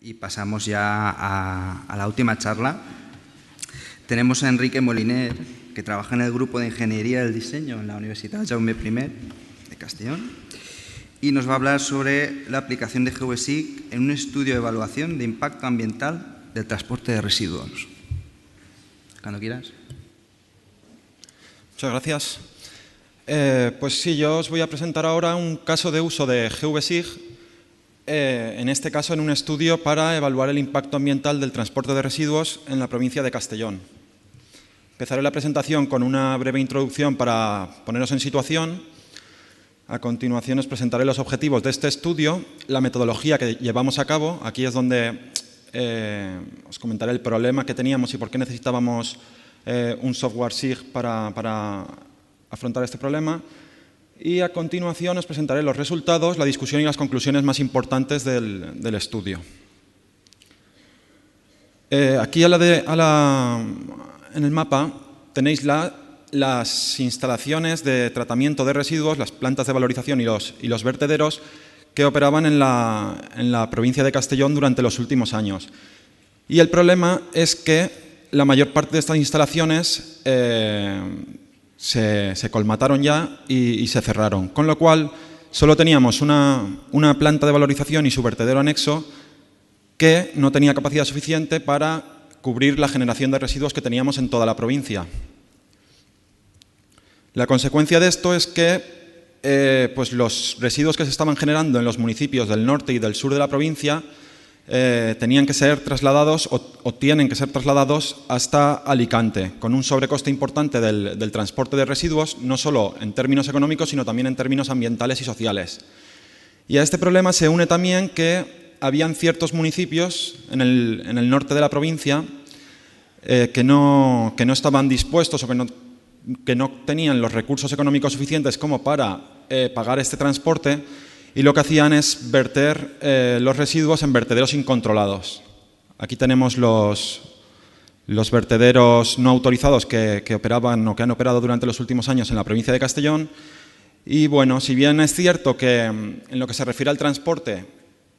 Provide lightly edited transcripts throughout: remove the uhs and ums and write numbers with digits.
y pasamos ya a la última charla. Tenemos a Enrique Moliner, que trabaja en el grupo de Ingeniería del Diseño en la Universidad Jaume I de Castellón, y nos va a hablar sobre la aplicación de GeoBasic en un estudio de evaluación de impacto ambiental del transporte de residuos. Cuando quieras. Muchas gracias. Pues sí, yo os voy a presentar ahora un caso de uso de GeoBasic, en este caso en un estudio para evaluar el impacto ambiental del transporte de residuos en la provincia de Castellón. Empezaré la presentación con una breve introducción para poneros en situación. A continuación os presentaré los objetivos de este estudio, la metodología que llevamos a cabo. Aquí es donde os comentaré el problema que teníamos y por qué necesitábamos un software SIG para afrontar este problema. Y a continuación os presentaré los resultados, la discusión y las conclusiones más importantes del estudio. Aquí en el mapa tenéis las instalaciones de tratamiento de residuos, las plantas de valorización y los vertederos que operaban en la provincia de Castellón durante los últimos años. Y el problema es que la mayor parte de estas instalaciones se colmataron ya y se cerraron, con lo cual solo teníamos una planta de valorización y su vertedero anexo que no tenía capacidad suficiente para cubrir la generación de residuos que teníamos en toda la provincia. La consecuencia de esto es que pues los residuos que se estaban generando en los municipios del norte y del sur de la provincia tenían que ser trasladados o tienen que ser trasladados hasta Alicante, con un sobrecoste importante del transporte de residuos, no solo en términos económicos, sino también en términos ambientales y sociales. Y a este problema se une también que habían ciertos municipios en el norte de la provincia que no estaban dispuestos o que no tenían los recursos económicos suficientes como para pagar este transporte, y lo que hacían es verter los residuos en vertederos incontrolados. Aquí tenemos los vertederos no autorizados que operaban o que han operado durante los últimos años en la provincia de Castellón. Y bueno, si bien es cierto que en lo que se refiere al transporte,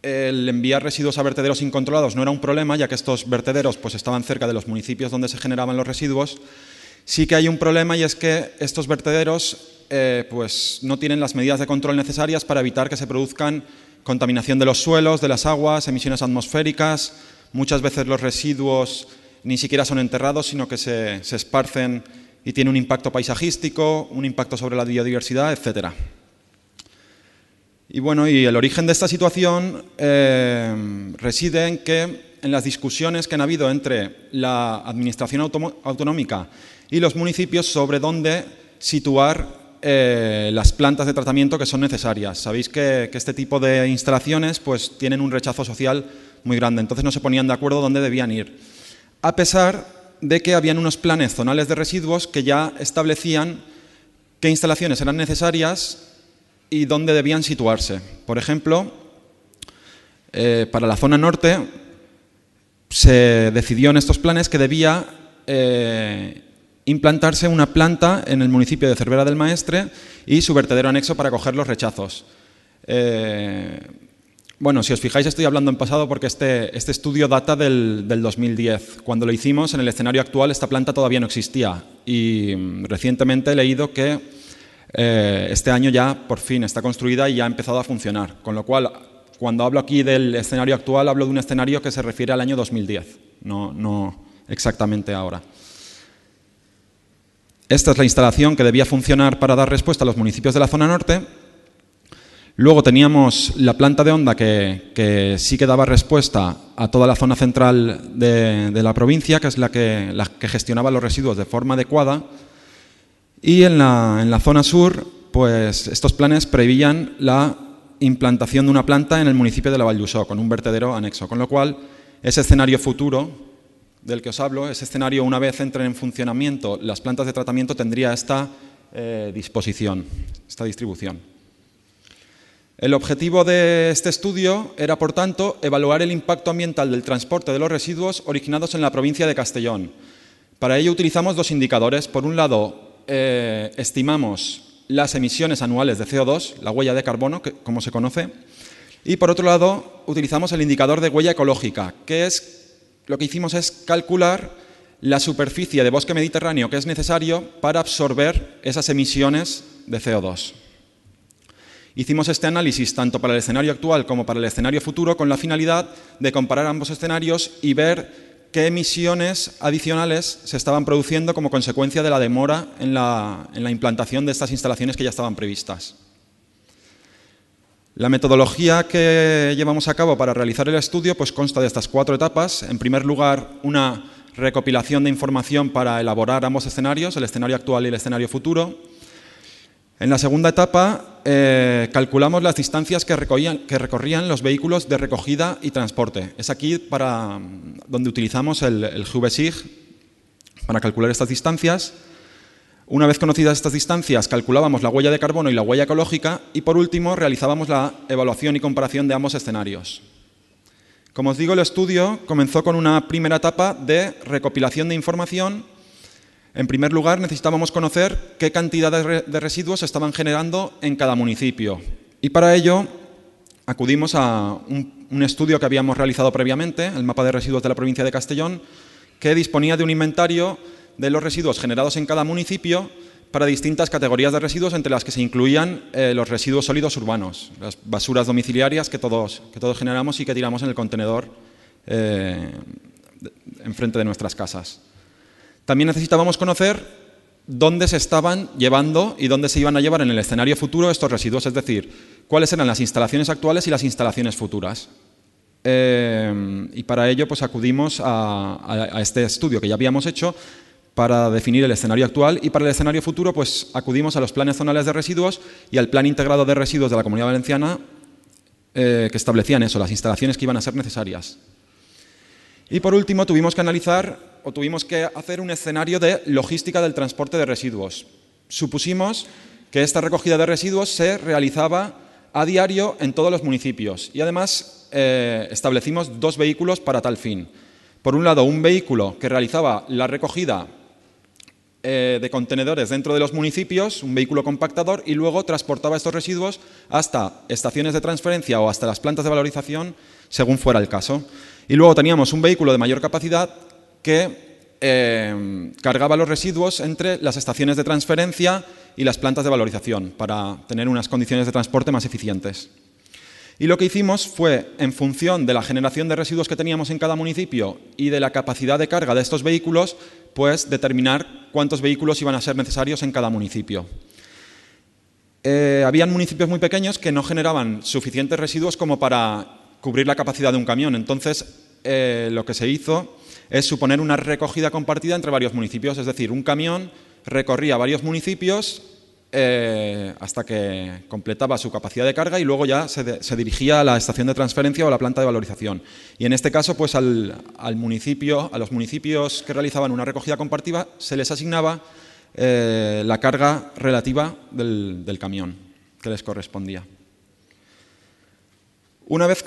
el enviar residuos a vertederos incontrolados no era un problema, ya que estos vertederos pues, estaban cerca de los municipios donde se generaban los residuos, sí que hay un problema, y es que estos vertederos pues no tienen las medidas de control necesarias para evitar que se produzcan contaminación de los suelos, de las aguas, emisiones atmosféricas. Muchas veces los residuos ni siquiera son enterrados, sino que se esparcen y tienen un impacto paisajístico, un impacto sobre la biodiversidad, etc. Y bueno, y el origen de esta situación reside en que en las discusiones que han habido entre la administración autonómica y los municipios sobre dónde situar las plantas de tratamiento que son necesarias. Sabéis que este tipo de instalaciones pues, tienen un rechazo social muy grande, entonces no se ponían de acuerdo dónde debían ir, a pesar de que habían unos planes zonales de residuos que ya establecían qué instalaciones eran necesarias y dónde debían situarse. Por ejemplo, para la zona norte se decidió en estos planes que debía implantarse una planta en el municipio de Cervera del Maestre y su vertedero anexo para coger los rechazos. Bueno, si os fijáis estoy hablando en pasado porque este estudio data del 2010. Cuando lo hicimos, en el escenario actual, esta planta todavía no existía, y recientemente he leído que este año ya por fin está construida y ya ha empezado a funcionar. Con lo cual, cuando hablo aquí del escenario actual, hablo de un escenario que se refiere al año 2010, no exactamente ahora. Esta es la instalación que debía funcionar para dar respuesta a los municipios de la zona norte. Luego teníamos la planta de Honda que sí que daba respuesta a toda la zona central de la provincia, que es la que gestionaba los residuos de forma adecuada. Y en la zona sur, pues estos planes preveían la implantación de una planta en el municipio de la Vall d'Uixó, con un vertedero anexo. Con lo cual, ese escenario futuro del que os hablo, ese escenario, una vez entren en funcionamiento las plantas de tratamiento, tendría esta disposición, esta distribución. El objetivo de este estudio era, por tanto, evaluar el impacto ambiental del transporte de los residuos originados en la provincia de Castellón. Para ello utilizamos dos indicadores. Por un lado, estimamos las emisiones anuales de CO2, la huella de carbono, como se conoce, Y por otro lado, utilizamos el indicador de huella ecológica, lo que hicimos es calcular la superficie de bosque mediterráneo que es necesario para absorber esas emisiones de CO2. Hicimos este análisis tanto para el escenario actual como para el escenario futuro con la finalidad de comparar ambos escenarios y ver qué emisiones adicionales se estaban produciendo como consecuencia de la demora en la implantación de estas instalaciones que ya estaban previstas. La metodología que llevamos a cabo para realizar el estudio pues consta de estas 4 etapas. En primer lugar, una recopilación de información para elaborar ambos escenarios, el escenario actual y el escenario futuro. En la segunda etapa, calculamos las distancias que recorrían los vehículos de recogida y transporte. Es aquí donde utilizamos el GVSIG para calcular estas distancias. Una vez conocidas estas distancias, calculábamos la huella de carbono y la huella ecológica y, por último, realizábamos la evaluación y comparación de ambos escenarios. Como os digo, el estudio comenzó con una primera etapa de recopilación de información. En primer lugar, necesitábamos conocer qué cantidad de residuos se estaban generando en cada municipio. Y para ello acudimos a un estudio que habíamos realizado previamente, el mapa de residuos de la provincia de Castellón, que disponía de un inventario de los residuos generados en cada municipio para distintas categorías de residuos, entre las que se incluían los residuos sólidos urbanos, las basuras domiciliarias que todos generamos y que tiramos en el contenedor enfrente de nuestras casas. También necesitábamos conocer dónde se estaban llevando y dónde se iban a llevar en el escenario futuro estos residuos, es decir, cuáles eran las instalaciones actuales y las instalaciones futuras. Y para ello pues acudimos a este estudio que ya habíamos hecho para definir el escenario actual, y para el escenario futuro pues acudimos a los planes zonales de residuos y al plan integrado de residuos de la Comunidad Valenciana que establecían eso, las instalaciones que iban a ser necesarias. Y por último tuvimos que hacer un escenario de logística del transporte de residuos. Supusimos que esta recogida de residuos se realizaba a diario en todos los municipios y además establecimos 2 vehículos para tal fin. Por un lado, un vehículo que realizaba la recogida de contenedores dentro de los municipios, un vehículo compactador, y luego transportaba estos residuos hasta estaciones de transferencia o hasta las plantas de valorización, según fuera el caso. Y luego teníamos un vehículo de mayor capacidad que cargaba los residuos entre las estaciones de transferencia y las plantas de valorización para tener unas condiciones de transporte más eficientes. Y lo que hicimos fue, en función de la generación de residuos que teníamos en cada municipio y de la capacidad de carga de estos vehículos, pues determinar cuántos vehículos iban a ser necesarios en cada municipio. Habían municipios muy pequeños que no generaban suficientes residuos como para cubrir la capacidad de un camión. Entonces, lo que se hizo es suponer una recogida compartida entre varios municipios. Es decir, un camión recorría varios municipios hasta que completaba su capacidad de carga y luego ya se dirigía a la estación de transferencia o a la planta de valorización. Y en este caso, pues a los municipios que realizaban una recogida compartida se les asignaba la carga relativa del camión que les correspondía. Una vez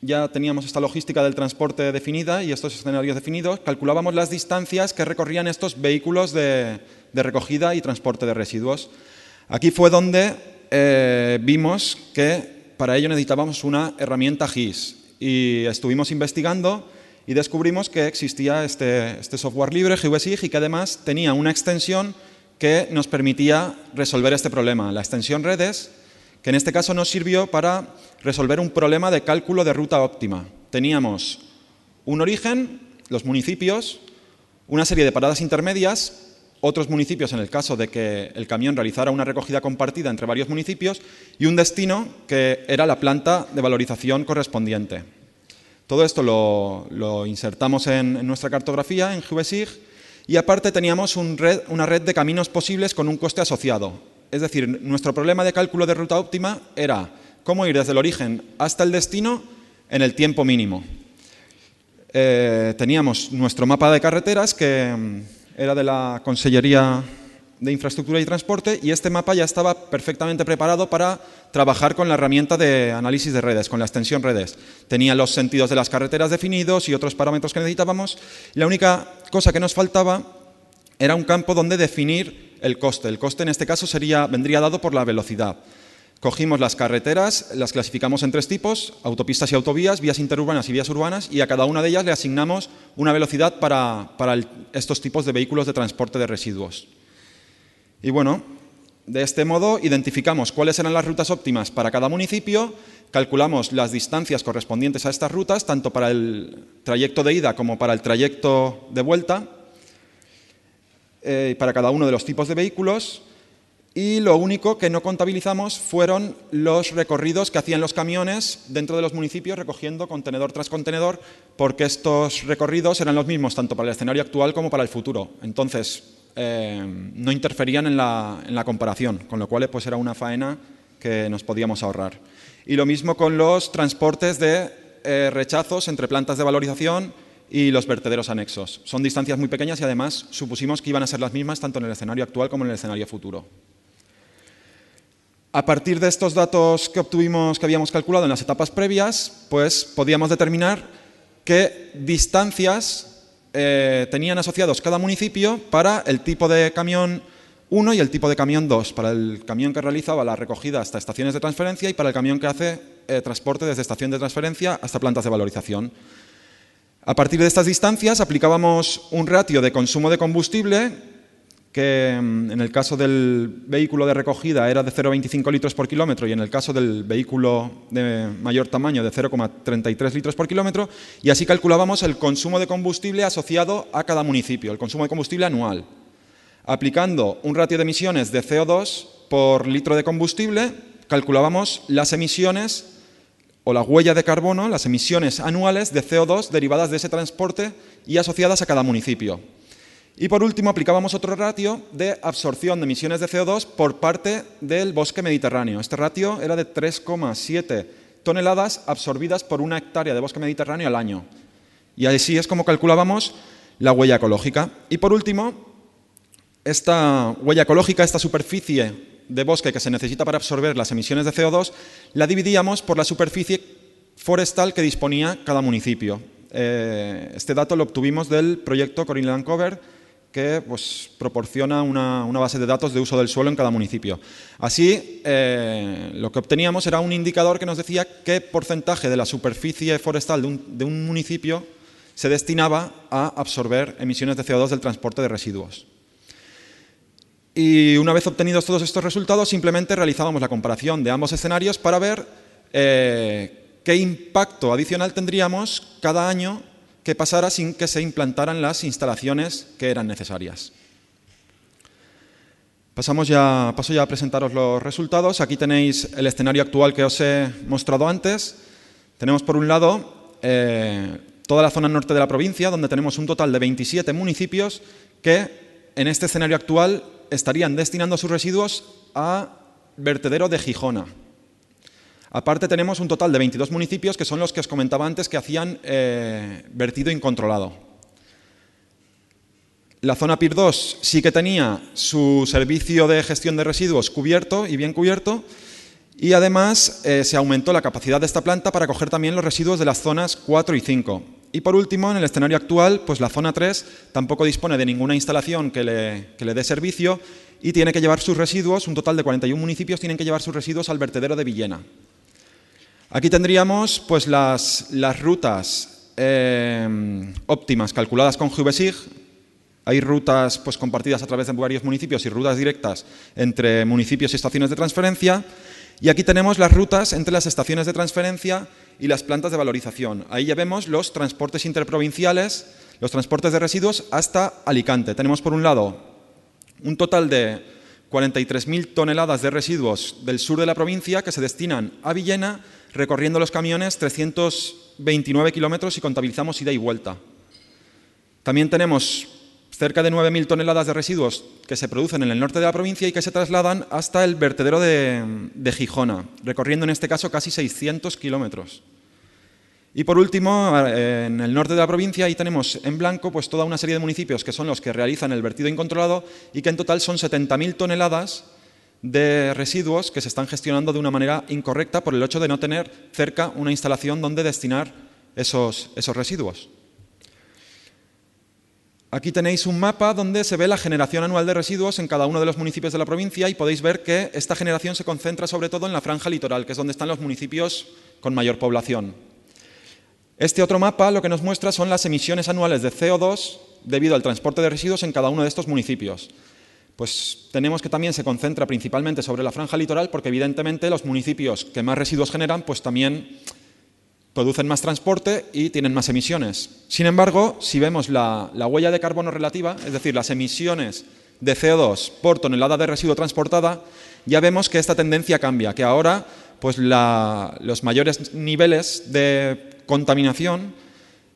ya teníamos esta logística del transporte definida y estos escenarios definidos, calculábamos las distancias que recorrían estos vehículos de recogida y transporte de residuos. Aquí fue donde vimos que para ello necesitábamos una herramienta GIS y estuvimos investigando y descubrimos que existía este software libre, GVSIG, y que además tenía una extensión que nos permitía resolver este problema, la extensión redes, que en este caso nos sirvió para resolver un problema de cálculo de ruta óptima. Teníamos un origen, los municipios, una serie de paradas intermedias, otros municipios en el caso de que el camión realizara una recogida compartida entre varios municipios y un destino que era la planta de valorización correspondiente. Todo esto lo insertamos en nuestra cartografía, en GVSIG, y aparte teníamos una red de caminos posibles con un coste asociado. Es decir, nuestro problema de cálculo de ruta óptima era cómo ir desde el origen hasta el destino en el tiempo mínimo. Teníamos nuestro mapa de carreteras, que era de la Consellería de Infraestructura y Transporte, y este mapa ya estaba perfectamente preparado para trabajar con la herramienta de análisis de redes, con la extensión redes. Tenía los sentidos de las carreteras definidos y otros parámetros que necesitábamos. La única cosa que nos faltaba era un campo donde definir el coste. El coste en este caso vendría dado por la velocidad. Cogimos las carreteras, las clasificamos en 3 tipos, autopistas y autovías, vías interurbanas y vías urbanas, y a cada una de ellas le asignamos una velocidad para estos tipos de vehículos de transporte de residuos. Y bueno, de este modo identificamos cuáles eran las rutas óptimas para cada municipio, calculamos las distancias correspondientes a estas rutas, tanto para el trayecto de ida como para el trayecto de vuelta, para cada uno de los tipos de vehículos, y lo único que no contabilizamos fueron los recorridos que hacían los camiones dentro de los municipios recogiendo contenedor tras contenedor, porque estos recorridos eran los mismos tanto para el escenario actual como para el futuro. Entonces, no interferían en la comparación, con lo cual pues, era una faena que nos podíamos ahorrar. Y lo mismo con los transportes de rechazos entre plantas de valorización y los vertederos anexos. Son distancias muy pequeñas y además supusimos que iban a ser las mismas tanto en el escenario actual como en el escenario futuro. A partir de estos datos que obtuvimos, que habíamos calculado en las etapas previas, pues podíamos determinar qué distancias tenían asociados cada municipio para el tipo de camión 1 y el tipo de camión 2, para el camión que realizaba la recogida hasta estaciones de transferencia y para el camión que hace transporte desde estación de transferencia hasta plantas de valorización. A partir de estas distancias aplicábamos un ratio de consumo de combustible que en el caso del vehículo de recogida era de 0,25 litros por kilómetro y en el caso del vehículo de mayor tamaño de 0,33 litros por kilómetro, y así calculábamos el consumo de combustible asociado a cada municipio, el consumo de combustible anual. Aplicando un ratio de emisiones de CO2 por litro de combustible, calculábamos las emisiones o la huella de carbono, las emisiones anuales de CO2 derivadas de ese transporte y asociadas a cada municipio. Y por último, aplicábamos otro ratio de absorción de emisiones de CO2 por parte del bosque mediterráneo. Este ratio era de 3,7 toneladas absorbidas por una hectárea de bosque mediterráneo al año. Y así es como calculábamos la huella ecológica. Y por último, esta huella ecológica, esta superficie de bosque que se necesita para absorber las emisiones de CO2, la dividíamos por la superficie forestal que disponía cada municipio. Este dato lo obtuvimos del proyecto Cornell and Cover, que pues, proporciona una base de datos de uso del suelo en cada municipio. Así, lo que obteníamos era un indicador que nos decía qué porcentaje de la superficie forestal de un municipio se destinaba a absorber emisiones de CO2 del transporte de residuos. Y una vez obtenidos todos estos resultados, simplemente realizábamos la comparación de ambos escenarios para ver qué impacto adicional tendríamos cada año que pasara sin que se implantaran las instalaciones que eran necesarias. Paso ya a presentaros los resultados. Aquí tenéis el escenario actual que os he mostrado antes. Tenemos por un lado toda la zona norte de la provincia, donde tenemos un total de 27 municipios que en este escenario actual estarían destinando sus residuos a vertedero de Gijona. Aparte tenemos un total de 22 municipios que son los que os comentaba antes que hacían vertido incontrolado. La zona PIR 2 sí que tenía su servicio de gestión de residuos cubierto y bien cubierto, y además se aumentó la capacidad de esta planta para coger también los residuos de las zonas 4 y 5. Y por último, en el escenario actual, pues la zona 3 tampoco dispone de ninguna instalación que le dé servicio y tiene que llevar sus residuos, un total de 41 municipios tienen que llevar sus residuos al vertedero de Villena. Aquí tendríamos pues, las rutas óptimas calculadas con GeoVesig. Hay rutas pues, compartidas a través de varios municipios y rutas directas entre municipios y estaciones de transferencia. Y aquí tenemos las rutas entre las estaciones de transferencia y las plantas de valorización. Ahí ya vemos los transportes interprovinciales, los transportes de residuos hasta Alicante. Tenemos por un lado un total de 43.000 toneladas de residuos del sur de la provincia que se destinan a Villena, recorriendo los camiones 329 kilómetros si contabilizamos ida y vuelta. También tenemos cerca de 9.000 toneladas de residuos que se producen en el norte de la provincia y que se trasladan hasta el vertedero de Gijona, recorriendo en este caso casi 600 kilómetros. Y por último, en el norte de la provincia, ahí tenemos en blanco pues, toda una serie de municipios que son los que realizan el vertido incontrolado y que en total son 70.000 toneladas de residuos que se están gestionando de una manera incorrecta por el hecho de no tener cerca una instalación donde destinar esos residuos. Aquí tenéis un mapa donde se ve la generación anual de residuos en cada uno de los municipios de la provincia y podéis ver que esta generación se concentra sobre todo en la franja litoral, que es donde están los municipios con mayor población. Este otro mapa lo que nos muestra son las emisiones anuales de CO2 debido al transporte de residuos en cada uno de estos municipios. Pues tenemos que también se concentra principalmente sobre la franja litoral porque evidentemente los municipios que más residuos generan pues también producen más transporte y tienen más emisiones. Sin embargo, si vemos la huella de carbono relativa, es decir, las emisiones de CO2 por tonelada de residuo transportada, ya vemos que esta tendencia cambia, que ahora pues los mayores niveles de contaminación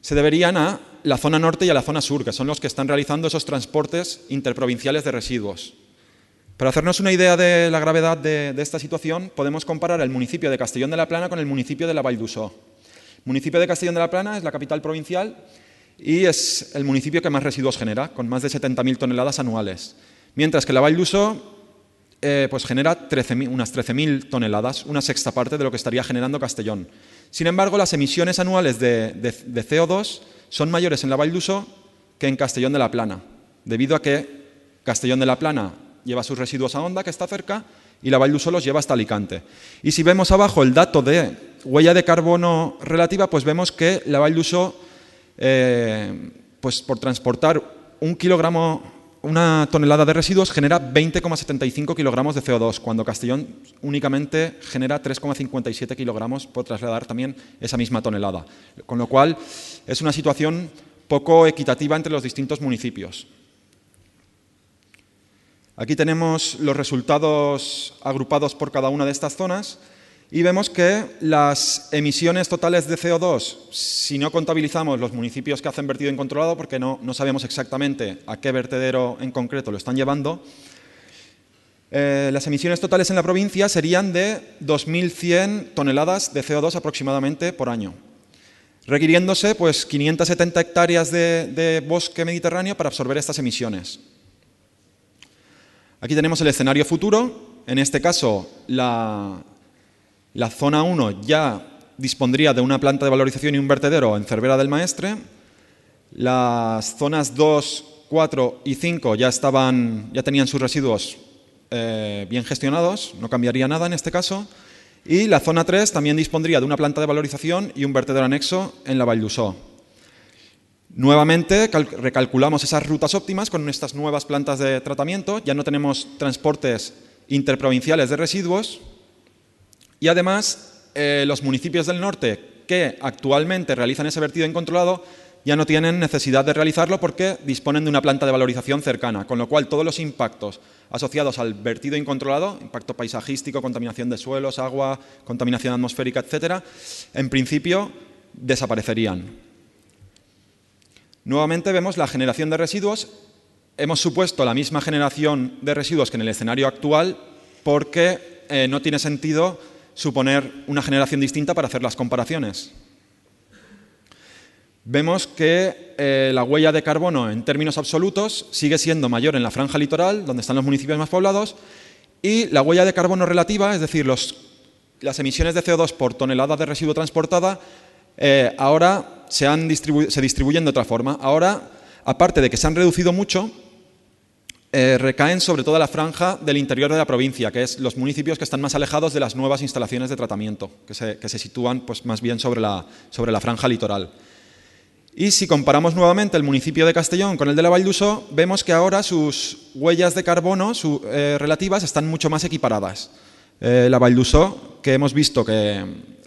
se deberían a la zona norte y a la zona sur, que son los que están realizando esos transportes interprovinciales de residuos. Para hacernos una idea de la gravedad de esta situación, podemos comparar el municipio de Castellón de la Plana con el municipio de la Vall d'Uixó. El municipio de Castellón de la Plana es la capital provincial y es el municipio que más residuos genera, con más de 70.000 toneladas anuales. Mientras que la Vall d'Uixó pues genera unas 13.000 toneladas, una sexta parte de lo que estaría generando Castellón. Sin embargo, las emisiones anuales de CO2 son mayores en la Vall d'Uixó que en Castellón de la Plana, debido a que Castellón de la Plana lleva sus residuos a Onda, que está cerca, y la Vall d'Uixó los lleva hasta Alicante. Y si vemos abajo el dato de huella de carbono relativa, pues vemos que la Vall d'Uixó, pues por transportar una tonelada de residuos genera 20,75 kilogramos de CO2, cuando Castellón únicamente genera 3,57 kilogramos por trasladar también esa misma tonelada. Con lo cual es una situación poco equitativa entre los distintos municipios. Aquí tenemos los resultados agrupados por cada una de estas zonas y vemos que las emisiones totales de CO2, si no contabilizamos los municipios que hacen vertido incontrolado, porque no sabemos exactamente a qué vertedero en concreto lo están llevando, las emisiones totales en la provincia serían de 2.100 toneladas de CO2 aproximadamente por año, requiriéndose pues 570 hectáreas de bosque mediterráneo para absorber estas emisiones. Aquí tenemos el escenario futuro. En este caso, la zona 1 ya dispondría de una planta de valorización y un vertedero en Cervera del Maestre. Las zonas 2, 4 y 5 ya tenían sus residuos bien gestionados, no cambiaría nada en este caso. Y la zona 3 también dispondría de una planta de valorización y un vertedero anexo en la Vall d'Uixó. Nuevamente recalculamos esas rutas óptimas con estas nuevas plantas de tratamiento, ya no tenemos transportes interprovinciales de residuos y además los municipios del norte que actualmente realizan ese vertido incontrolado ya no tienen necesidad de realizarlo porque disponen de una planta de valorización cercana, con lo cual todos los impactos asociados al vertido incontrolado, impacto paisajístico, contaminación de suelos, agua, contaminación atmosférica, etcétera, en principio desaparecerían. Nuevamente vemos la generación de residuos. Hemos supuesto la misma generación de residuos que en el escenario actual porque no tiene sentido suponer una generación distinta para hacer las comparaciones. Vemos que la huella de carbono en términos absolutos sigue siendo mayor en la franja litoral, donde están los municipios más poblados, y la huella de carbono relativa, es decir, las emisiones de CO2 por tonelada de residuo transportada, ahora se distribuyen de otra forma. Ahora, aparte de que se han reducido mucho, recaen sobre toda la franja del interior de la provincia, que es los municipios que están más alejados de las nuevas instalaciones de tratamiento, que se sitúan pues, más bien sobre la franja litoral. Y si comparamos nuevamente el municipio de Castellón con el de la Vall d'Uixó, vemos que ahora sus huellas de carbono relativas están mucho más equiparadas. La Vall d'Uixó, que hemos visto que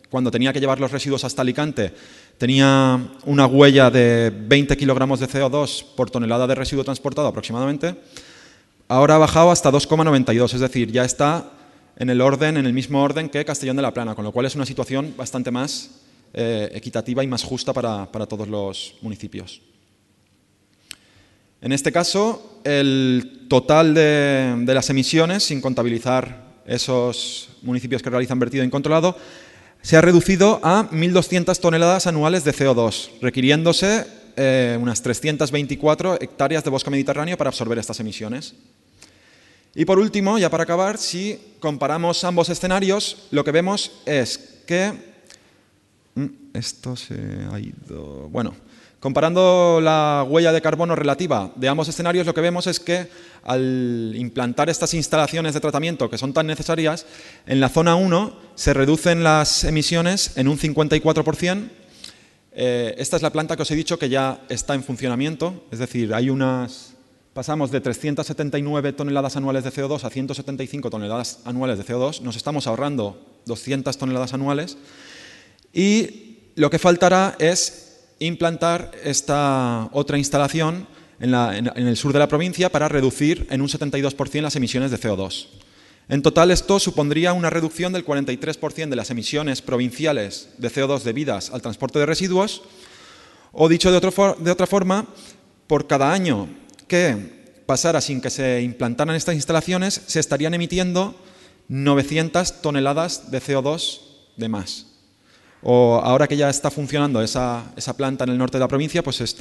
cuando tenía que llevar los residuos hasta Alicante, tenía una huella de 20 kilogramos de CO2 por tonelada de residuo transportado aproximadamente, ahora ha bajado hasta 2,92, es decir, ya está en el mismo orden que Castellón de la Plana, con lo cual es una situación bastante más equitativa y más justa para todos los municipios. En este caso, el total de las emisiones, sin contabilizar esos municipios que realizan vertido incontrolado, se ha reducido a 1.200 toneladas anuales de CO2, requiriéndose unas 324 hectáreas de bosque mediterráneo para absorber estas emisiones. Y por último, ya para acabar, si comparamos ambos escenarios, lo que vemos es que... Esto se ha ido... Bueno, Comparando la huella de carbono relativa de ambos escenarios, lo que vemos es que al implantar estas instalaciones de tratamiento que son tan necesarias, en la zona 1 se reducen las emisiones en un 54%. Esta es la planta que os he dicho que ya está en funcionamiento, es decir, pasamos de 379 toneladas anuales de CO2 a 175 toneladas anuales de CO2, nos estamos ahorrando 200 toneladas anuales y lo que faltará es implantar esta otra instalación en el sur de la provincia para reducir en un 72% las emisiones de CO2. En total, esto supondría una reducción del 43% de las emisiones provinciales de CO2 debidas al transporte de residuos, o dicho de otra forma, por cada año que pasara sin que se implantaran estas instalaciones, se estarían emitiendo 900 toneladas de CO2 de más. O ahora que ya está funcionando esa planta en el norte de la provincia, pues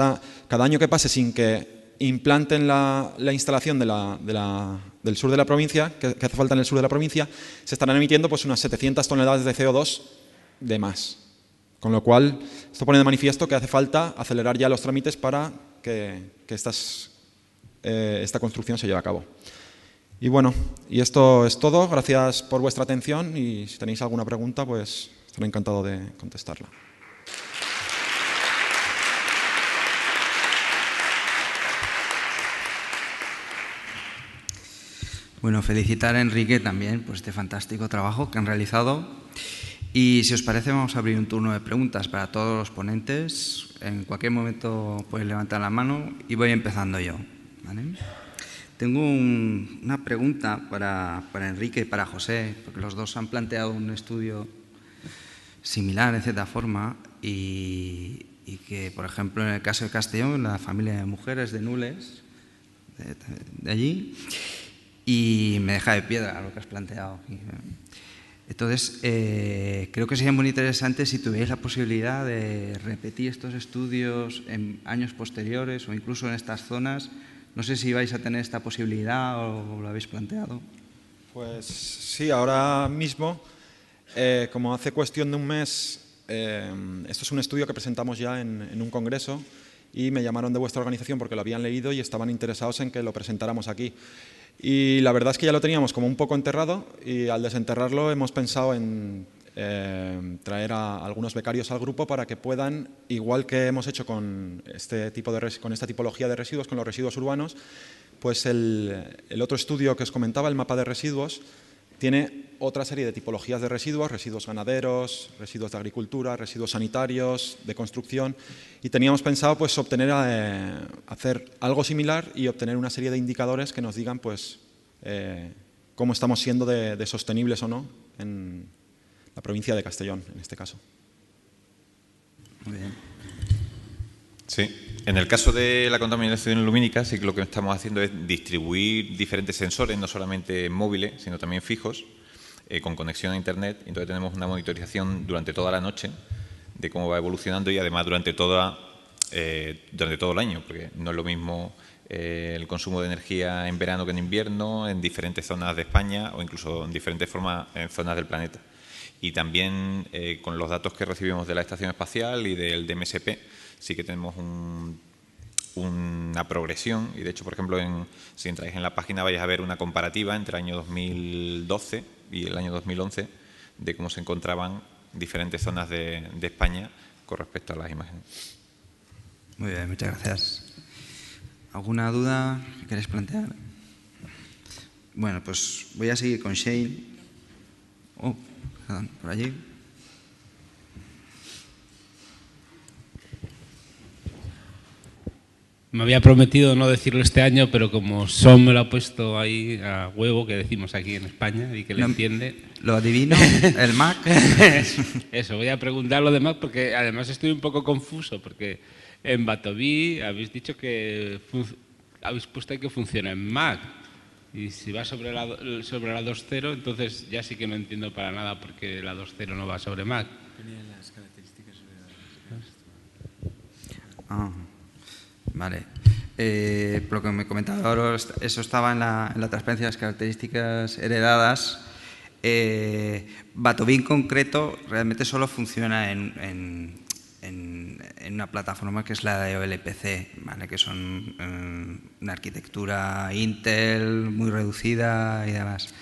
cada año que pase sin que implanten la instalación del sur de la provincia, que hace falta en el sur de la provincia, se estarán emitiendo pues unas 700 toneladas de CO2 de más. Con lo cual, esto pone de manifiesto que hace falta acelerar ya los trámites para que esta construcción se lleve a cabo. Y bueno, y esto es todo. Gracias por vuestra atención y si tenéis alguna pregunta, pues estaré encantado de contestarla. Bueno, felicitar a Enrique también por este fantástico trabajo que han realizado. Y si os parece, vamos a abrir un turno de preguntas para todos los ponentes. En cualquier momento podéis levantar la mano y voy empezando yo, ¿vale? Tengo una pregunta para Enrique y para José, porque los dos han planteado un estudio similar, en cierta forma, y que, por ejemplo, en el caso de Castellón, la familia de mujeres de Nules, de allí, y me deja de piedra lo que has planteado. Entonces, creo que sería muy interesante si tuvierais la posibilidad de repetir estos estudios en años posteriores o incluso en estas zonas. No sé si vais a tener esta posibilidad o lo habéis planteado. Pues sí, ahora mismo, como hace cuestión de un mes, esto es un estudio que presentamos ya en un congreso y me llamaron de vuestra organización porque lo habían leído y estaban interesados en que lo presentáramos aquí. Y la verdad es que ya lo teníamos como un poco enterrado y al desenterrarlo hemos pensado en traer a algunos becarios al grupo para que puedan, igual que hemos hecho con esta tipología de residuos, con los residuos urbanos, pues el otro estudio que os comentaba, el mapa de residuos, tiene otra serie de tipologías de residuos ganaderos, residuos de agricultura, residuos sanitarios, de construcción, y teníamos pensado pues hacer algo similar y obtener una serie de indicadores que nos digan pues cómo estamos siendo de sostenibles o no en la provincia de Castellón, en este caso. Muy bien. Sí, en el caso de la contaminación lumínica, sí que lo que estamos haciendo es distribuir diferentes sensores, no solamente móviles, sino también fijos, con conexión a Internet. Entonces tenemos una monitorización durante toda la noche de cómo va evolucionando y además durante todo el año, porque no es lo mismo el consumo de energía en verano que en invierno, en diferentes zonas de España o incluso en diferentes formas en zonas del planeta. Y también con los datos que recibimos de la Estación Espacial y del DMSP, sí que tenemos una progresión y de hecho, por ejemplo, si entráis en la página vais a ver una comparativa entre el año 2012 y el año 2011 de cómo se encontraban diferentes zonas de España con respecto a las imágenes. Muy bien, muchas gracias. ¿Alguna duda que queréis plantear? Bueno, pues voy a seguir con Shane. Oh, perdón, por allí. Me había prometido no decirlo este año, pero como Son me lo ha puesto ahí a huevo, que decimos aquí en España y que le entiende. Lo adivino, el Mac. Eso, voy a preguntar lo de Mac porque además estoy un poco confuso porque en Batoví habéis dicho que habéis puesto ahí que funciona en Mac y si va sobre la 2.0, entonces ya sí que no entiendo para nada porque la 2.0 no va sobre Mac. Vale. Por lo que me comentaba ahora, eso estaba en la transparencia de las características heredadas. Batoví en concreto realmente solo funciona en en una plataforma que es la de OLPC, ¿vale? Que son una arquitectura Intel muy reducida y demás.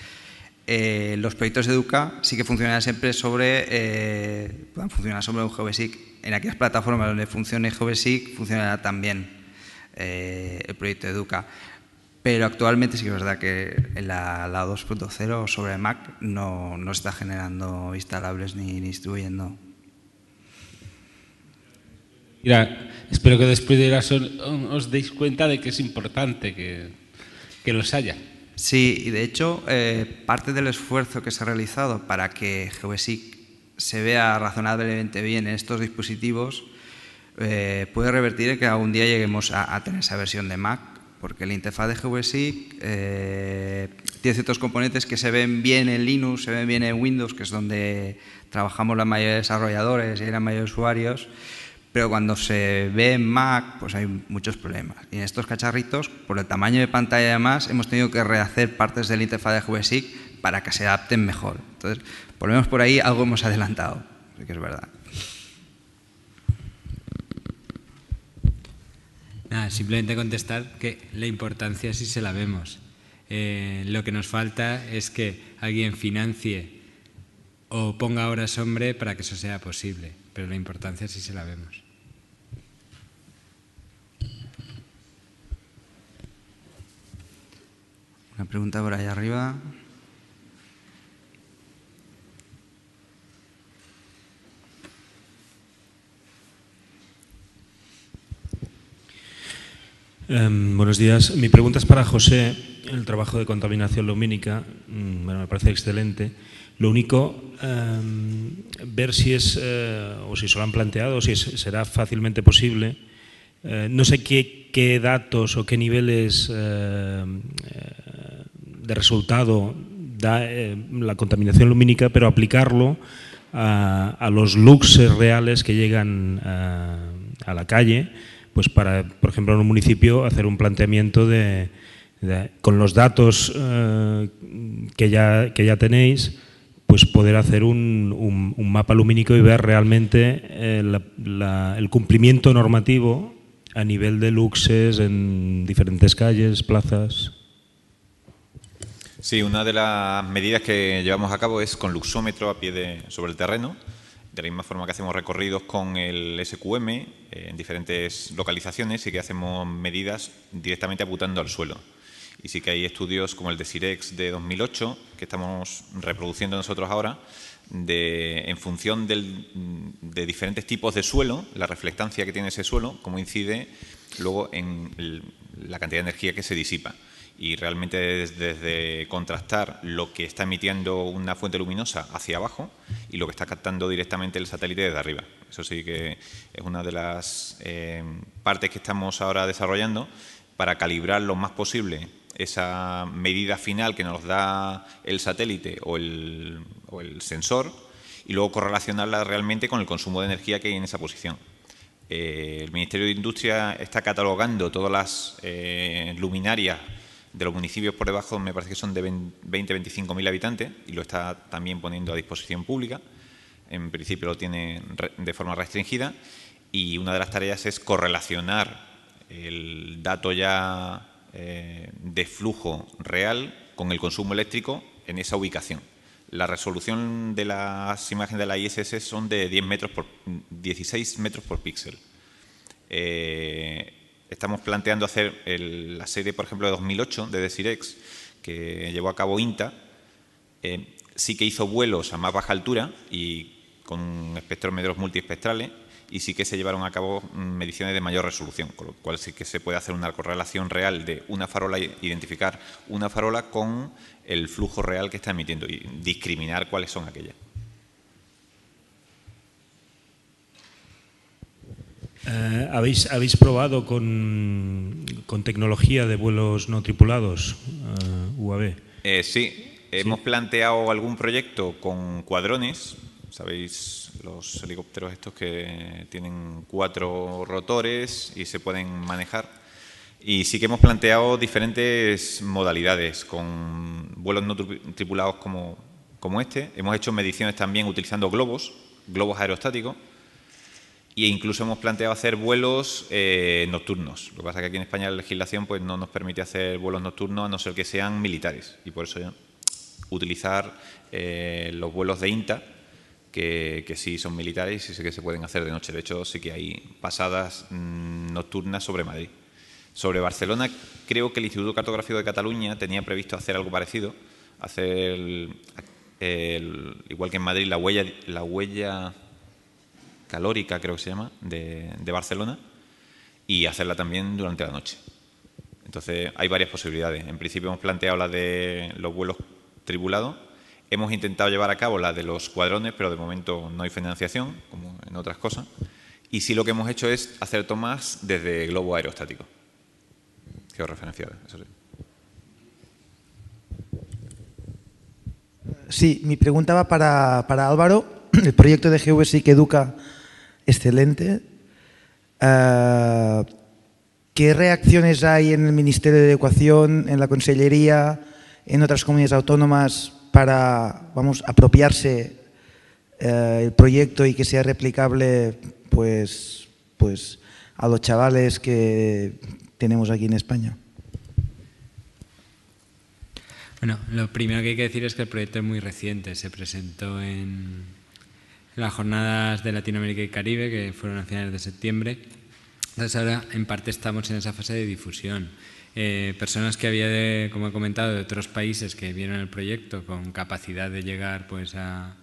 Los proyectos de Educa sí que funcionan siempre pueden funcionar sobre un GeoBasic. En aquellas plataformas donde funcione GeoBasic funcionará también el proyecto de Educa. Pero actualmente sí que es verdad que en la 2.0 sobre Mac no está generando instalables ni distribuyendo. Mira, espero que después de os deis cuenta de que es importante que los haya. Sí, y de hecho, parte del esfuerzo que se ha realizado para que GeoBasic se vea razonablemente bien en estos dispositivos puede revertir en que algún día lleguemos a tener esa versión de Mac, porque la interfaz de GeoBasic tiene ciertos componentes que se ven bien en Linux, se ven bien en Windows, que es donde trabajamos la mayoría de desarrolladores y la mayoría de usuarios, pero cuando se ve en Mac, pues hay muchos problemas. Y en estos cacharritos, por el tamaño de pantalla y demás, hemos tenido que rehacer partes de la interfaz de GeoBasic para que se adapten mejor. Entonces, por lo menos por ahí algo hemos adelantado, así que es verdad. Nada, simplemente contestar que la importancia sí se la vemos. Lo que nos falta es que alguien financie o ponga horas hombre para que eso sea posible, pero la importancia sí se la vemos. Una pregunta por allá arriba. Buenos días. Mi pregunta es para José. El trabajo de contaminación lumínica, bueno, me parece excelente. Lo único, ver si es, o si se lo han planteado, si será fácilmente posible. No sé qué datos o qué niveles de resultado da la contaminación lumínica, pero aplicarlo a los luxes reales que llegan a la calle, pues para, por ejemplo, en un municipio hacer un planteamiento con los datos que ya tenéis, pues poder hacer un mapa lumínico y ver realmente el cumplimiento normativo a nivel de luxes en diferentes calles, plazas. Sí, una de las medidas que llevamos a cabo es con luxómetro a pie sobre el terreno, de la misma forma que hacemos recorridos con el SQM en diferentes localizaciones y que hacemos medidas directamente apuntando al suelo. Y sí que hay estudios como el de Sirex de 2008, que estamos reproduciendo nosotros ahora, en función de diferentes tipos de suelo, la reflectancia que tiene ese suelo, cómo incide luego en la cantidad de energía que se disipa. Y realmente desde contrastar lo que está emitiendo una fuente luminosa hacia abajo y lo que está captando directamente el satélite desde arriba. Eso sí que es una de las partes que estamos ahora desarrollando para calibrar lo más posible esa medida final que nos da el satélite o el sensor y luego correlacionarla realmente con el consumo de energía que hay en esa posición. El Ministerio de Industria está catalogando todas las luminarias de los municipios por debajo, me parece que son de 20-25.000 habitantes, y lo está también poniendo a disposición pública. En principio lo tiene de forma restringida, y una de las tareas es correlacionar el dato ya de flujo real con el consumo eléctrico en esa ubicación. La resolución de las imágenes de la ISS son de 16 metros por píxel. Estamos planteando hacer la serie, por ejemplo, de 2008 de Sirex, que llevó a cabo INTA. Sí que hizo vuelos a más baja altura y con espectrómetros multiespectrales, y sí que se llevaron a cabo mediciones de mayor resolución, con lo cual sí que se puede hacer una correlación real de una farola, identificar una farola con el flujo real que está emitiendo y discriminar cuáles son aquellas. ¿Habéis probado con tecnología de vuelos no tripulados, UAV? Sí, hemos planteado algún proyecto con cuadrones. Sabéis, los helicópteros estos que tienen 4 rotores y se pueden manejar. Y sí que hemos planteado diferentes modalidades con vuelos no tripulados como este. Hemos hecho mediciones también utilizando globos aerostáticos. E incluso hemos planteado hacer vuelos nocturnos. Lo que pasa es que aquí en España la legislación pues, no nos permite hacer vuelos nocturnos a no ser que sean militares. Y por eso utilizar los vuelos de INTA, que sí son militares y sí que se pueden hacer de noche. De hecho, sí que hay pasadas nocturnas sobre Madrid. Sobre Barcelona, creo que el Instituto Cartográfico de Cataluña tenía previsto hacer algo parecido, hacer, igual que en Madrid, la huella calórica, creo que se llama, de Barcelona, y hacerla también durante la noche. Entonces, hay varias posibilidades. En principio hemos planteado la de los vuelos tripulados. Hemos intentado llevar a cabo la de los escuadrones, pero de momento no hay financiación, como en otras cosas. Y sí lo que hemos hecho es hacer tomas desde globo aerostático, que os referenciaba, eso sí. Sí, mi pregunta va para Álvaro. El proyecto de GeoBasic Educa, excelente. ¿Qué reacciones hay en el Ministerio de Educación, en la Consellería, en otras comunidades autónomas para, vamos, apropiarse el proyecto y que sea replicable pues a los chavales que tenemos aquí en España? Bueno, lo primero que hay que decir es que el proyecto es muy reciente. Se presentó en las jornadas de Latinoamérica y Caribe, que fueron a finales de septiembre. Entonces ahora en parte estamos en esa fase de difusión. Personas que había, como he comentado, de otros países que vieron el proyecto con capacidad de llegar pues a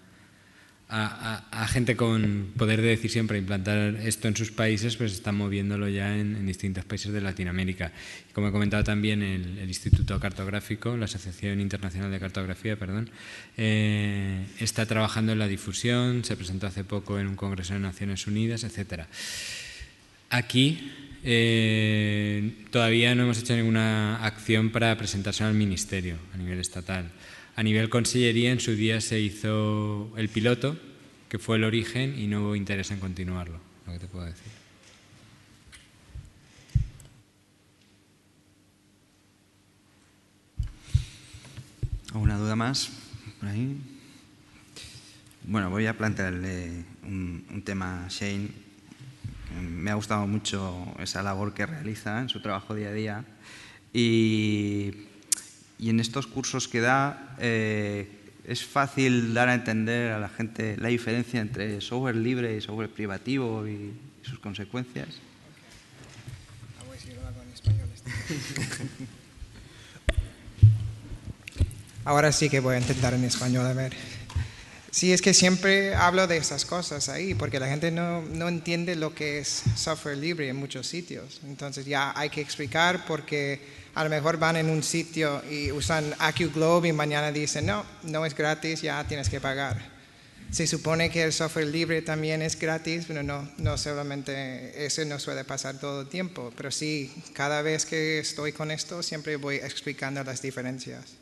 gente con poder de decisión para implantar esto en sus países, pues están moviéndolo ya en distintos países de Latinoamérica. Y como he comentado también, el Instituto Cartográfico, la Asociación Internacional de Cartografía, está trabajando en la difusión, se presentó hace poco en un congreso de Naciones Unidas, etcétera. Aquí todavía no hemos hecho ninguna acción para presentarse al Ministerio a nivel estatal. A nivel Consellería, en su día se hizo el piloto, que fue el origen, y no hubo interés en continuarlo, lo que te puedo decir. ¿Alguna duda más por ahí? Bueno, voy a plantearle un tema a Shane. Me ha gustado mucho esa labor que realiza en su trabajo día a día. Y en estos cursos que da, es fácil dar a entender a la gente la diferencia entre software libre y software privativo y sus consecuencias. A ver si lo hago en español. Ahora sí que voy a intentar en español, a ver. Sí, es que siempre hablo de esas cosas ahí, porque la gente no entiende lo que es software libre en muchos sitios. Entonces ya hay que explicar, porque a lo mejor van en un sitio y usan AccuGlobe y mañana dicen, no es gratis, ya tienes que pagar. Se supone que el software libre también es gratis, pero no solamente eso no suele pasar todo el tiempo. Pero sí, cada vez que estoy con esto, siempre voy explicando las diferencias.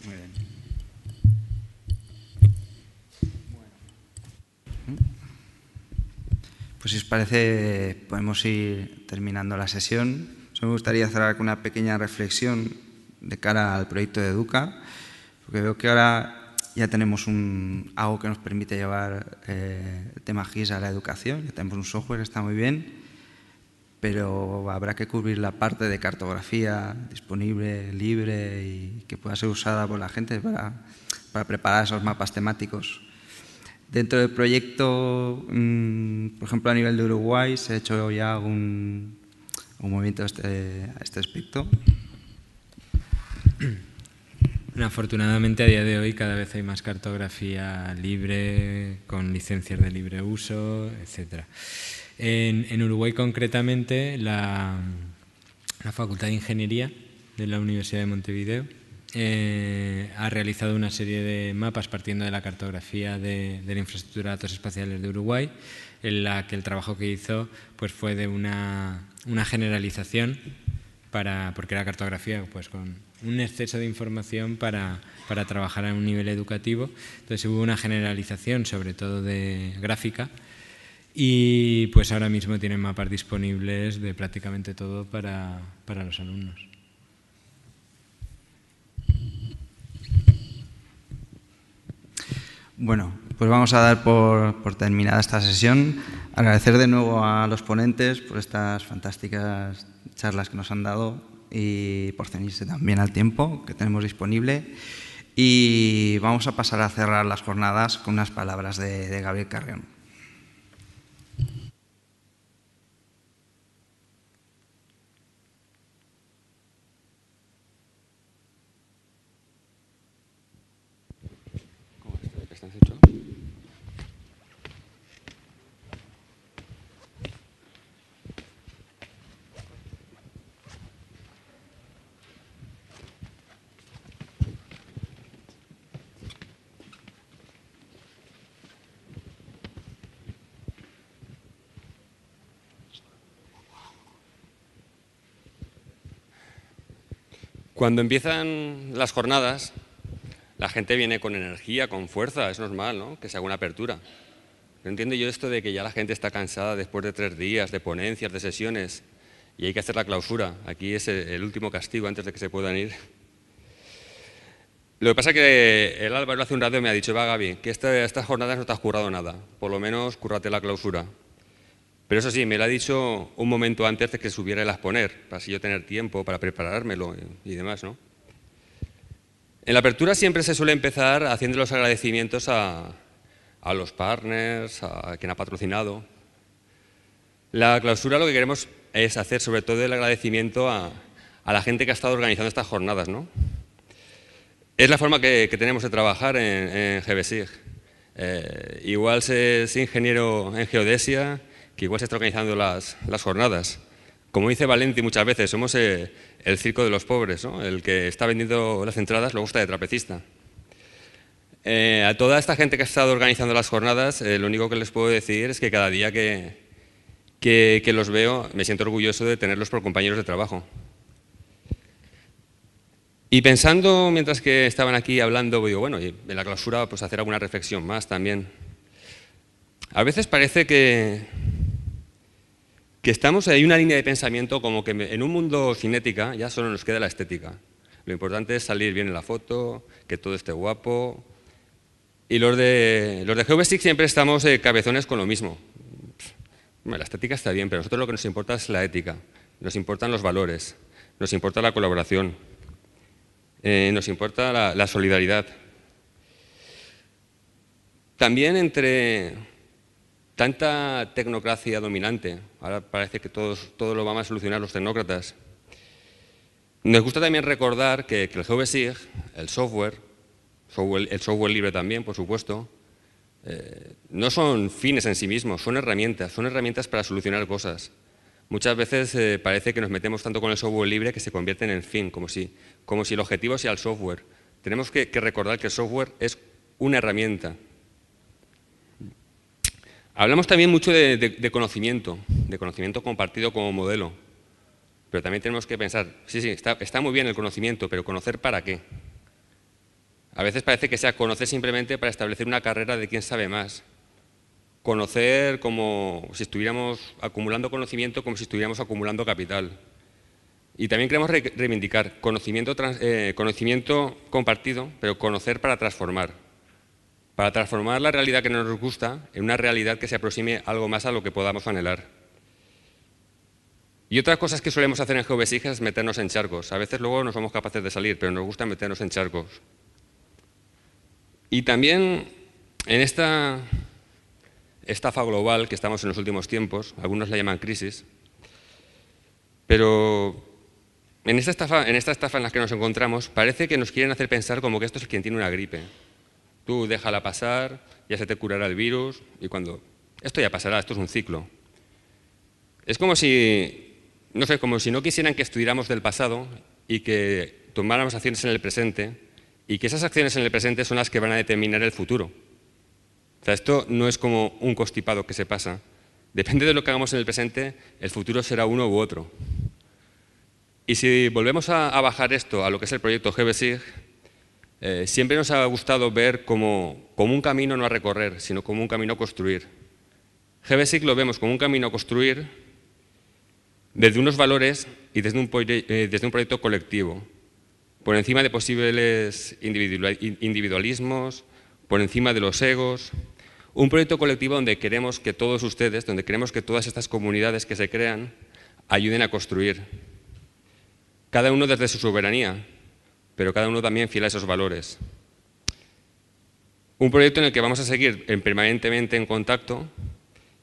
Muy bien. Pues si os parece, podemos ir terminando la sesión. Solo me gustaría cerrar con una pequeña reflexión de cara al proyecto de Educa, porque veo que ahora ya tenemos algo que nos permite llevar el tema GIS a la educación. Ya tenemos un software que está muy bien, pero habrá que cubrir la parte de cartografía disponible, libre y que pueda ser usada por la gente para preparar esos mapas temáticos. Dentro del proyecto, por ejemplo, a nivel de Uruguay, ¿se ha hecho ya algún movimiento a este aspecto? Bueno, afortunadamente a día de hoy cada vez hay más cartografía libre, con licencias de libre uso, etc. En Uruguay concretamente, la Facultad de Ingeniería de la Universidad de Montevideo ha realizado una serie de mapas partiendo de la cartografía de la infraestructura de datos espaciales de Uruguay, en la que el trabajo que hizo pues fue de una generalización, porque la cartografía pues con un exceso de información para trabajar a un nivel educativo. Entonces hubo una generalización, sobre todo de gráfica, y pues ahora mismo tienen mapas disponibles de prácticamente todo para los alumnos. Bueno, pues vamos a dar por terminada esta sesión. Agradecer de nuevo a los ponentes por estas fantásticas charlas que nos han dado y por ceñirse también al tiempo que tenemos disponible. Y vamos a pasar a cerrar las jornadas con unas palabras de Gabriel Carrión. Cuando empiezan las jornadas, la gente viene con energía, con fuerza, es normal, ¿no? Que se haga una apertura. No entiendo yo esto de que ya la gente está cansada después de 3 días de ponencias, de sesiones, y hay que hacer la clausura. Aquí es el último castigo antes de que se puedan ir. Lo que pasa es que el Álvaro hace un rato me ha dicho, va Gaby, que estas jornadas no te has currado nada, por lo menos cúrrate la clausura. Pero eso sí, me lo ha dicho un momento antes de que subiera el a exponer, para así yo tener tiempo para preparármelo y demás, ¿no? En la apertura siempre se suele empezar haciendo los agradecimientos a los partners, a quien ha patrocinado. La clausura lo que queremos es hacer sobre todo el agradecimiento a la gente que ha estado organizando estas jornadas, ¿no? Es la forma que tenemos de trabajar en GBSIG. Igual se es ingeniero en geodesia, que igual se está organizando las jornadas. Como dice Valenti muchas veces, somos el circo de los pobres, ¿no? El que está vendiendo las entradas luego está de trapecista. A toda esta gente que ha estado organizando las jornadas, lo único que les puedo decir es que cada día que los veo me siento orgulloso de tenerlos por compañeros de trabajo. Y pensando, mientras que estaban aquí hablando, digo, bueno, y en la clausura pues hacer alguna reflexión más también. A veces parece que hay una línea de pensamiento como que en un mundo cinética ya solo nos queda la estética. Lo importante es salir bien en la foto, que todo esté guapo. Y los de GVSIG siempre estamos cabezones con lo mismo. Bueno, la estética está bien, pero a nosotros lo que nos importa es la ética, nos importan los valores, nos importa la colaboración, nos importa la solidaridad. También entre tanta tecnocracia dominante, ahora parece que todo lo van a solucionar los tecnócratas. Nos gusta también recordar que el GVSIG, el software libre también, por supuesto, no son fines en sí mismos, son herramientas para solucionar cosas. Muchas veces parece que nos metemos tanto con el software libre que se convierte en el fin, como si el objetivo sea el software. Tenemos que recordar que el software es una herramienta. Hablamos también mucho de conocimiento compartido como modelo, pero también tenemos que pensar, sí, está muy bien el conocimiento, pero ¿conocer para qué? A veces parece que sea conocer simplemente para establecer una carrera de quién sabe más. Conocer como si estuviéramos acumulando conocimiento, como si estuviéramos acumulando capital. Y también queremos reivindicar conocimiento compartido, pero conocer para transformar la realidad que no nos gusta en una realidad que se aproxime algo más a lo que podamos anhelar. Y otras cosas que solemos hacer en GVSIG es meternos en charcos. A veces luego no somos capaces de salir, pero nos gusta meternos en charcos. Y también en esta estafa global que estamos en los últimos tiempos, algunos la llaman crisis, pero en esta estafa en la que nos encontramos parece que nos quieren hacer pensar como que esto es quien tiene una gripe. Tú déjala pasar, ya se te curará el virus y cuando esto ya pasará, esto es un ciclo. Es como si no quisieran que estudiáramos del pasado y que tomáramos acciones en el presente y que esas acciones en el presente son las que van a determinar el futuro. O sea, esto no es como un constipado que se pasa. Depende de lo que hagamos en el presente, el futuro será uno u otro. Y si volvemos a bajar esto a lo que es el proyecto GVSIG, siempre nos ha gustado ver como un camino no a recorrer, sino como un camino a construir. GVSIG lo vemos como un camino a construir desde unos valores y desde un proyecto colectivo, por encima de posibles individualismos por encima de los egos. Un proyecto colectivo donde queremos que todos ustedes, donde queremos que todas estas comunidades que se crean ayuden a construir. Cada uno desde su soberanía, pero cada uno también fiel a esos valores. Un proyecto en el que vamos a seguir permanentemente en contacto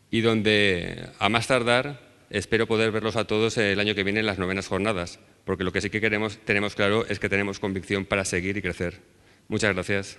y donde, a más tardar, espero poder verlos a todos el año que viene en las 9ª jornadas, porque lo que sí que tenemos claro es que tenemos convicción para seguir y crecer. Muchas gracias.